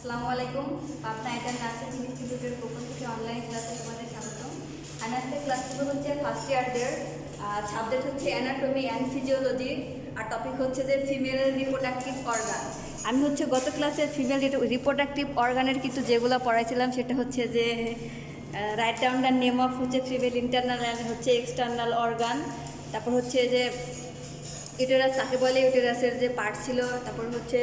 আসসালামু আলাইকুম। পাবনা ইন্টারন্যাশনাল ইনস্টিটিউটের পক্ষ থেকে অনলাইন ক্লাসে তোমাদের স্বাগতম। আমি আজকে ক্লাস করবো হচ্ছে ফার্স্ট ইয়ারদের। সাবজেক্ট হচ্ছে অ্যানাটমি অ্যান্ড ফিজিওলজি, আর টপিক হচ্ছে যে ফিমেল রিপ্রোডাক্টিভ অর্গান। আমি হচ্ছে গত ক্লাসে ফিমেল রিপ্রোডাক্টিভ অর্গানের কিন্তু যেগুলো পড়াইছিলাম সেটা হচ্ছে যে right down the name of হচ্ছে ফিমেল ইন্টারনাল অ্যান্ড হচ্ছে এক্সটার্নাল অর্গান। তারপর হচ্ছে যে ইউটেরাস কাকে বলে, ইউটেরাসের যে পার্ট ছিল, তারপর হচ্ছে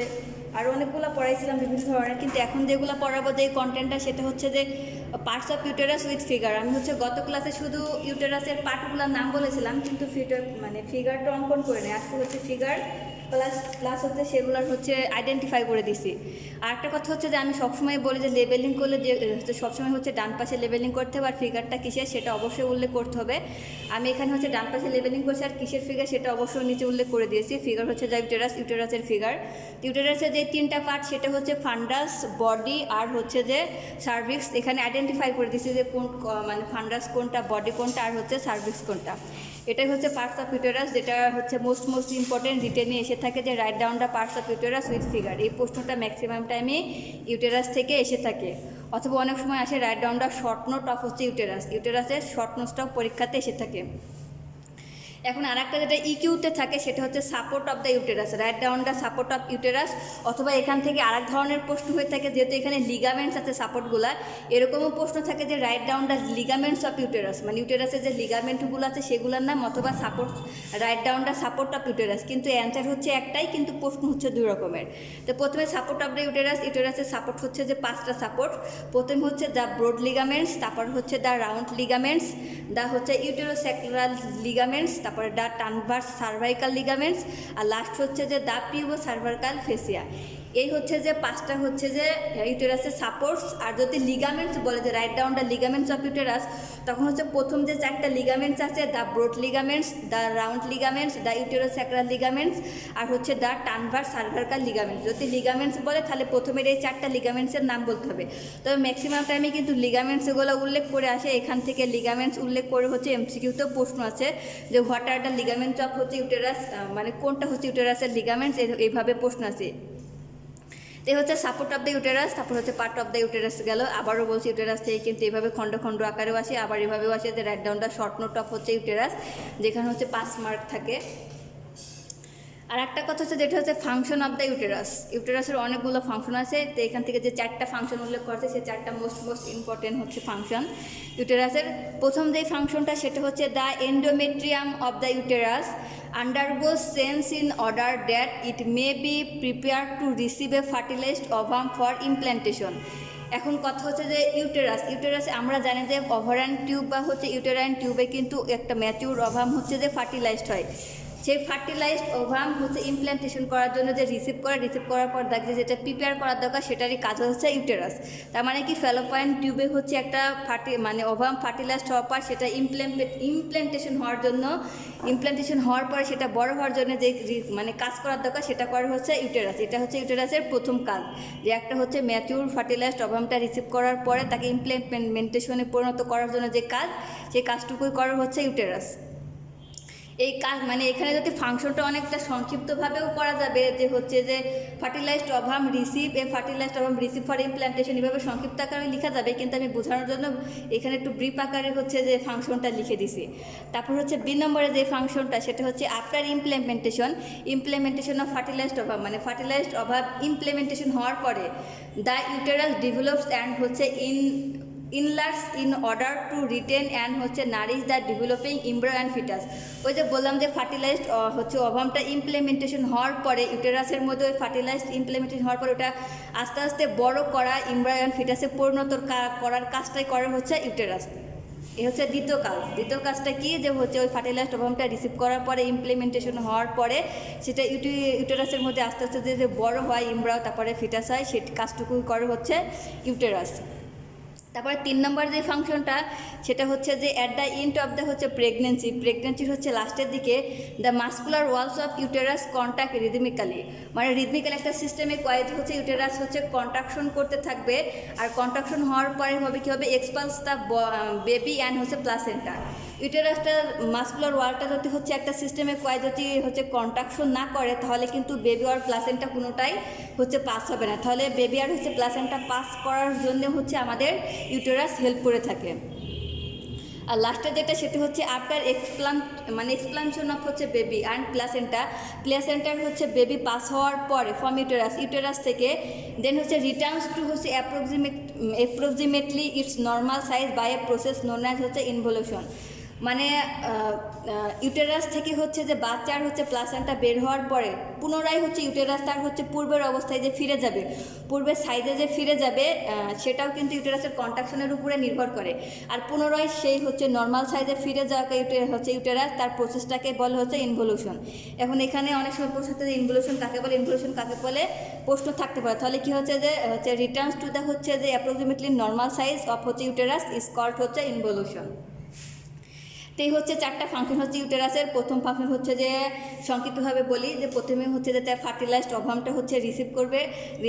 আরও অনেকগুলো পড়াইছিলাম বিভিন্ন ধরনের। কিন্তু এখন যেগুলো পড়াবো যে কন্টেন্টটা সেটা হচ্ছে যে parts of uterus with figure. আমি হচ্ছে গত ক্লাসে শুধু ইউটেরাসের পার্টগুলোর নাম বলেছিলাম, কিন্তু ফিগারটা অঙ্কন করে নেই। আজকে হচ্ছে ফিগার প্লাস হচ্ছে সেগুলোর হচ্ছে আইডেন্টিফাই করে দিছি। আর একটা কথা হচ্ছে যে আমি সবসময় বলি যে লেবেলিং করলে যে সবসময় হচ্ছে ডান পাশে লেবেলিং করতে হবে, আর ফিগারটা কিসের সেটা অবশ্যই উল্লেখ করতে হবে। আমি এখানে হচ্ছে ডান পাশে লেবেলিং করছি, আর কিসের ফিগার সেটা অবশ্যই নিচে উল্লেখ করে দিয়েছি। ফিগার হচ্ছে যা ইউটেরাসের ফিগার। ইউটেরাসের যে তিনটা পার্ট সেটা হচ্ছে ফান্ডাস, বডি আর হচ্ছে যে সার্ভিক্স। এখানে আইডেন্টিফাই করে দিয়েছি যে কোন ফান্ডাস কোনটা, বডি কোনটা আর হচ্ছে সার্ভিক্স কোনটা। এটাই হচ্ছে পার্টস অফ ইউটেরাস, যেটা হচ্ছে মোস্ট ইম্পর্টেন্ট রিটেনে এসে থাকে যে right down the parts of uterus with figure. এই প্রশ্নটা ম্যাক্সিমাম টাইমে ইউটেরাস থেকে এসে থাকে, অথবা অনেক সময় আসে right down the short note of হচ্ছে ইউটেরাসের শর্ট নোটসটাও পরীক্ষাতে এসে থাকে। এখন আর একটা যেটা ইকিউতে থাকে সেটা হচ্ছে support of the uterus, right down the support of uterus. অথবা এখান থেকে আরেক ধরনের প্রশ্ন হয়ে থাকে, যেহেতু এখানে লিগামেন্টস আছে সাপোর্টগুলা, এরকমও প্রশ্ন থাকে যে right down the ligaments of uterus, মানে ইউটেরাসের যে লিগামেন্টগুলো আছে সেগুলোর নাম, অথবা right down the support of uterus. কিন্তু অ্যান্সার হচ্ছে একটাই, কিন্তু প্রশ্ন হচ্ছে দুই রকমের। তো প্রথমে সাপোর্ট অফ দ্য ইউটেরাসের সাপোর্ট হচ্ছে যে 5টা সাপোর্ট। প্রথম হচ্ছে দ্য ব্রড লিগামেন্টস, তারপর হচ্ছে দ্য রাউন্ড লিগামেন্টস, দ্য হচ্ছে ইউটেরোস্যাক্রাল লিগামেন্টস, তারপরে দ্য ট্রান্সভার্স সার্ভাইকাল লিগামেন্টস, আর লাস্ট হচ্ছে যে দ্য পিউবো সার্ভাইকাল ফেসিয়া। এই হচ্ছে যে 5টা হচ্ছে যে ইউটেরাসের সাপোর্টস। আর যদি লিগামেন্টস বলে যে right down the ligaments of uterus, তখন হচ্ছে প্রথম যে 4টা লিগামেন্টস আছে, the broad ligaments, the round ligaments, the uterosacral ligaments, আর হচ্ছে দ্য ট্রান্সভার্স সার্ভাইকাল লিগামেন্টস। যদি লিগামেন্টস বলে তাহলে প্রথমের এই 4টা লিগামেন্টসের নাম বলতে হবে। তবে ম্যাক্সিমাম টাইমে কিন্তু লিগামেন্টসগুলো উল্লেখ করে আসে। এখান থেকে লিগামেন্টস উল্লেখ করে হচ্ছে এমসিকিউতেও প্রশ্ন আছে যে what are the ligaments of হচ্ছে ইউটেরাস, মানে কোনটা হচ্ছে ইউটেরাসের লিগামেন্টস, এইভাবে প্রশ্ন আছে। এই হচ্ছে সাপোর্ট অফ দ্য ইউটেরাস, তারপর হচ্ছে পার্ট অফ দ্য ইউটেরাস গেল। আবারও বলছি ইউটেরাস থেকে কিন্তু এইভাবে খণ্ড খণ্ড আকারেও আসে, আবার এভাবেও আসে যে right down the short note of হচ্ছে ইউটেরাস, যেখানে হচ্ছে 5 মার্ক থাকে। আর একটা কথা হচ্ছে যেটা হচ্ছে ফাংশন অফ দ্য ইউটেরাসের অনেকগুলো ফাংশন আছে। তো এখান থেকে যে 4টা ফাংশন উল্লেখ করছে, সেই 4টা মোস্ট ইম্পর্টেন্ট হচ্ছে ফাংশন ইউটেরাসের। প্রথম যে ফাংশনটা সেটা হচ্ছে the endometrium of the uterus undergoes change in order that it may be prepared to receive a fertilized ovum for implantation. এখন কথা হচ্ছে যে ইউটেরাসে আমরা জানি যে ওভারাইন টিউব বা হচ্ছে ইউটেরাইন টিউবে কিন্তু একটা ম্যাচিউর ওভাম হচ্ছে যে ফার্টিলাইজড হয়। সেই ফার্টিলাইজড ওভাম হচ্ছে ইমপ্ল্যান্টেশন করার জন্য যে রিসিভ করার পর দেখছে যেটা প্রিপেয়ার করার দরকার, সেটারই কাজ হচ্ছে ইউটেরাস। তার মানে কি ফ্যালোপাইন টিউবে হচ্ছে একটা ওভাম ফার্টিলাইজড হওয়ার পর সেটা ইমপ্ল্যান্টেশন হওয়ার পরে সেটা বড় হওয়ার জন্য যে কাজ করার দরকার সেটা করে হচ্ছে ইউটেরাস। এটা হচ্ছে ইউটেরাসের প্রথম কাজ, যে একটা হচ্ছে ম্যাচিউর ফার্টিলাইজড ওভামটা রিসিভ করার পরে তাকে ইমপ্লিমেন্টেশনে পরিণত করার জন্য যে কাজ, সেই কাজটুকুই করে হচ্ছে ইউটেরাস। এই কাজ এখানে যদি ফাংশনটা অনেকটা সংক্ষিপ্তভাবেও করা যাবে, যে হচ্ছে যে fertilised ovum receive for implantation, এভাবে সংক্ষিপ্ত আকারে লেখা যাবে, কিন্তু আমি বোঝানোর জন্য এখানে একটু ব্রিফ আকারে হচ্ছে যে ফাংশনটা লিখে দিছি। তারপর হচ্ছে বি নম্বরে যে ফাংশনটা সেটা হচ্ছে after implementation of fertilised ovum, fertilised ovum implementation হওয়ার পরে দ্য ইউটেরাস ডেভেলপস অ্যান্ড হচ্ছে enlarges in order to retain and হচ্ছে nourish the developing embryo and foetus. ওই যে বললাম যে ফার্টিলাইজড হচ্ছে ওভামটা ইমপ্লিমেন্টেশন হওয়ার পরে ইউটেরাসের মধ্যে ওই ফার্টিলাইজড ইমপ্লিমেন্টেশন হওয়ার পরে ওটা আস্তে আস্তে বড় করা, এমব্রায়ো অ্যান্ড ফিটাসে পরিণত করার কাজটাই করে হচ্ছে ইউটেরাস। এ হচ্ছে দ্বিতীয় কাজটা কি, যে হচ্ছে ওই ফার্টিলাইজড ওভামটা রিসিভ করার পরে ইমপ্লিমেন্টেশন হওয়ার পরে সেটা ইউটেরাসের মধ্যে আস্তে আস্তে যে বড় হয়, এমব্রায়ো তারপরে ফিটাস হয়, সেই কাজটুকুই করে হচ্ছে ইউটেরাস। তারপরে 3 নম্বর যে ফাংশনটা সেটা হচ্ছে যে at the end of the হচ্ছে প্রেগনেন্সির হচ্ছে লাস্টের দিকে the muscular walls of uterus contact রিদমিক্যালি, রিদমিক্যাল একটা সিস্টেমে হচ্ছে ইউটেরাস হচ্ছে কন্ট্রাকশন করতে থাকবে। আর কন্ট্রাকশন হওয়ার পরে হবে কি হবে, এক্সপালস দ্য বেবি অ্যান্ড হচ্ছে প্লাসেন্টা। ইউটেরাসটা মাসকুলার ওয়ালটা যদি হচ্ছে একটা সিস্টেমে কয় যদি হচ্ছে কন্ট্রাকশন না করে তাহলে কিন্তু বেবি আর প্লাসেন্টা কোনোটাই হচ্ছে পাস হবে না। তাহলে বেবি আর হচ্ছে প্লাসেন্টা পাস করার জন্য হচ্ছে আমাদের ইউটেরাস হেল্প করে থাকে। আর লাস্টে যেটা সেটা হচ্ছে আফটার এক্সপ্লানশন অফ হচ্ছে বেবি অ্যান্ড প্লাসেন্টার হচ্ছে বেবি পাস হওয়ার পরে ফ্রম ইউটেরাস থেকে দেন হচ্ছে রিটার্নস টু হচ্ছে approximately its normal size by a process known as হচ্ছে ইনভলিউশন। মানে ইউটেরাস থেকে হচ্ছে যে বাচ্চার হচ্ছে প্লাসেন্টা বের হওয়ার পরে পুনরায় হচ্ছে ইউটেরাস তার হচ্ছে পূর্বের অবস্থায় যে ফিরে যাবে, পূর্বের সাইজে যে ফিরে যাবে, সেটাও কিন্তু ইউটেরাসের কন্ট্রাকশনের উপরে নির্ভর করে। আর পুনরায় সেই হচ্ছে নর্মাল সাইজে ফিরে যাওয়াকে ইউটেরাস তার প্রসেসটাকে বলে হচ্ছে ইনভলিউশন। এখন এখানে অনেক সময় প্রশ্ন হচ্ছে যে ইনভলিউশন কাকে বলে প্রশ্ন থাকতে পারে। তাহলে কি হচ্ছে যে রিটার্নস টু দ্য হচ্ছে যে অ্যাপ্রক্সিমেটলি নর্মাল সাইজ অফ হচ্ছে ইউটেরাস ইজ কল্ড হচ্ছে ইনভলিউশন। তো এই হচ্ছে 4টা ফাংশন হচ্ছে ইউটেরাসের। প্রথম ফাংশন হচ্ছে যে সংক্ষিপ্তভাবে বলি যে প্রথমে হচ্ছে যে তার ফার্টিলাইজড ওভামটা হচ্ছে রিসিভ করবে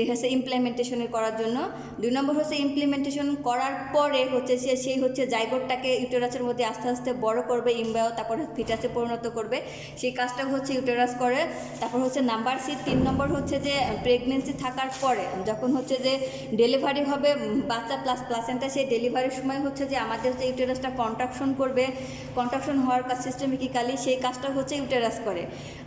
হচ্ছে ইমপ্লিমেন্টেশনের করার জন্য। 2 নম্বর হচ্ছে ইমপ্লিমেন্টেশন করার পরে হচ্ছে সেই হচ্ছে জাইগোটটাকে ইউটেরাসের মধ্যে আস্তে আস্তে বড় করবে, ইমব্রায়ো, তারপর ফিটাসে পরিণত করবে, সেই কাজটা হচ্ছে ইউটেরাস করে। তারপর হচ্ছে নাম্বার 3 নম্বর হচ্ছে যে প্রেগনেন্সি থাকার পরে যখন হচ্ছে যে ডেলিভারি হবে বাচ্চা প্লাসেন্টা, সেই ডেলিভারির সময় হচ্ছে যে আমাদের হচ্ছে ইউটেরাসটা কন্ট্রাকশন করবে। কন্ট্রাকশন হওয়ার কাজ সিস্টেমিক্যালি সেই কাজটা হচ্ছে ইউটেরাস করে।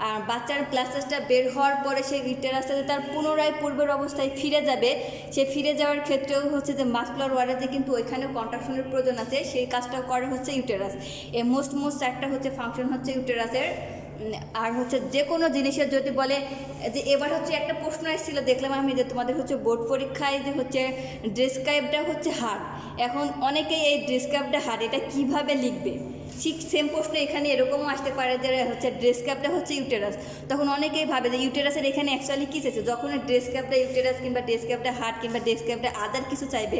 আর বাচ্চার প্লাসেন্টা বের হওয়ার পরে সেই ইউটেরাসটা তার পুনরায় পূর্বের অবস্থায় ফিরে যাবে, সে ফিরে যাওয়ার ক্ষেত্রেও হচ্ছে যে মাসকুলার ওয়ার্ডে কিন্তু ওইখানেও কন্ট্রাকশনের প্রয়োজন আছে, সেই কাজটাও করে হচ্ছে ইউটেরাস। এই মোস্ট 4টা হচ্ছে ফাংশন হচ্ছে ইউটেরাসের। আর হচ্ছে যে কোনো জিনিসের যদি বলে যে এবার হচ্ছে একটা প্রশ্ন এসেছিলো, দেখলাম আমি যে তোমাদের হচ্ছে বোর্ড পরীক্ষায় যে হচ্ছে ডেসক্রাইবটা হচ্ছে হার্ড। এখন অনেকেই এই ডেসক্রাইবটা হার্ড এটা কিভাবে লিখবে, ঠিক সেম প্রশ্ন এখানে এরকমও আসতে পারে যে হচ্ছে ডেসক্রাইবটা হচ্ছে ইউটেরাস। তখন অনেকেই ভাবে যে ইউটেরাসের এখানে অ্যাকচুয়ালি কী চাইছে। যখন ডেসক্রাইবটা ইউটেরাস কিংবা ডেসক্রাইবটা হার্ড কিংবা ডেসক্রাইবটা আদার কিছু চাইবে,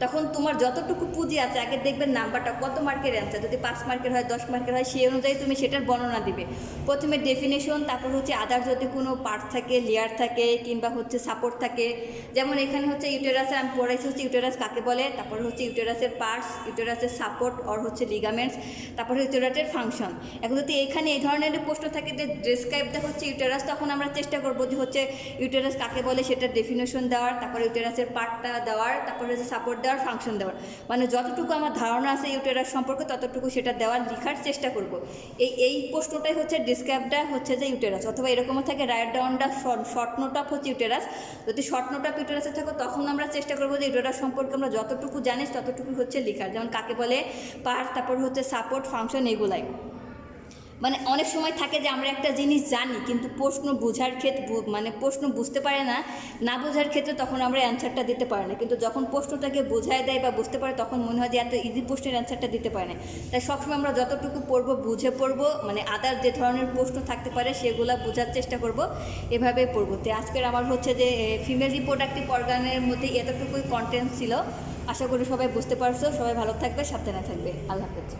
তখন তোমার যতটুকু পুঁজি আছে আগে দেখবে নাম্বারটা কত মার্কের অ্যান্সার, যদি 5 মার্কের হয় 10 মার্কের হয় সেই অনুযায়ী তুমি সেটার বর্ণনা দিবে। প্রথমে ডেফিনেশন, তারপর হচ্ছে আদার যদি কোনো পার্ট থাকে, লেয়ার থাকে কিংবা হচ্ছে সাপোর্ট থাকে। যেমন এখানে হচ্ছে ইউটেরাসে আমি পড়াইছি হচ্ছে ইউটেরাস কাকে বলে, তারপর হচ্ছে ইউটেরাসের পার্টস, ইউটেরাসের সাপোর্ট আর হচ্ছে লিগামেন্টস, তারপরে ইউটেরাসের ফাংশন। এখন যদি এখানে এই ধরনের প্রশ্ন থাকে যে ডেসক্রাইবটা হচ্ছে ইউটেরাস, তখন আমরা চেষ্টা করবো যে হচ্ছে ইউটেরাস কাকে বলে সেটা ডেফিনেশন দেওয়ার, তারপরে ইউটেরাসের পার্টটা দেওয়ার, তারপরে হচ্ছে সাপোর্ট দেওয়ার, ফাংশন দেওয়ার। মানে যতটুকু আমার ধারণা আছে ইউটেরাস সম্পর্কে ততটুকু সেটা দেওয়ার লেখার চেষ্টা করব। এই প্রশ্নটাই হচ্ছে ডেসক্রাইবটা হচ্ছে যে ইউটেরাস। অথবা এরকমও থাকে right down the short note of হচ্ছে ইউটেরাস। যদি শর্ট নোট অফ ইউটেরাসে থাকো তখন আমরা চেষ্টা করবো যে ইউটেরাস সম্পর্কে আমরা যতটুকু জানি ততটুকু হচ্ছে লেখার, যেমন কাকে বলে, পার্ট, তারপর হচ্ছে সাপোর্ট, ফাংশন, এগুলাই। মানে অনেক সময় থাকে যে আমরা একটা জিনিস জানি কিন্তু প্রশ্ন বোঝার ক্ষেত্রে প্রশ্ন বুঝতে পারে না বোঝার ক্ষেত্রে তখন আমরা অ্যান্সারটা দিতে পারি না। কিন্তু যখন প্রশ্নটাকে বোঝায় দেয় বা বুঝতে পারে তখন মনে হয় যে এত ইজি প্রশ্নের অ্যান্সারটা দিতে পারে না। তাই সবসময় আমরা যতটুকু বুঝে পড়বো, মানে আদার যে ধরনের প্রশ্ন থাকতে পারে সেগুলো বোঝার চেষ্টা করব, এভাবে পড়বো। তো আজকের আমার হচ্ছে যে ফিমেল রিপ্রোডাক্টিভ অর্গানের মধ্যে এতটুকুই কন্টেন্ট ছিল। আশা করি সবাই বুঝতে পারছো। সবাই ভালো থাকবে, সাবধানে থাকবে। আল্লাহ হাফেজ।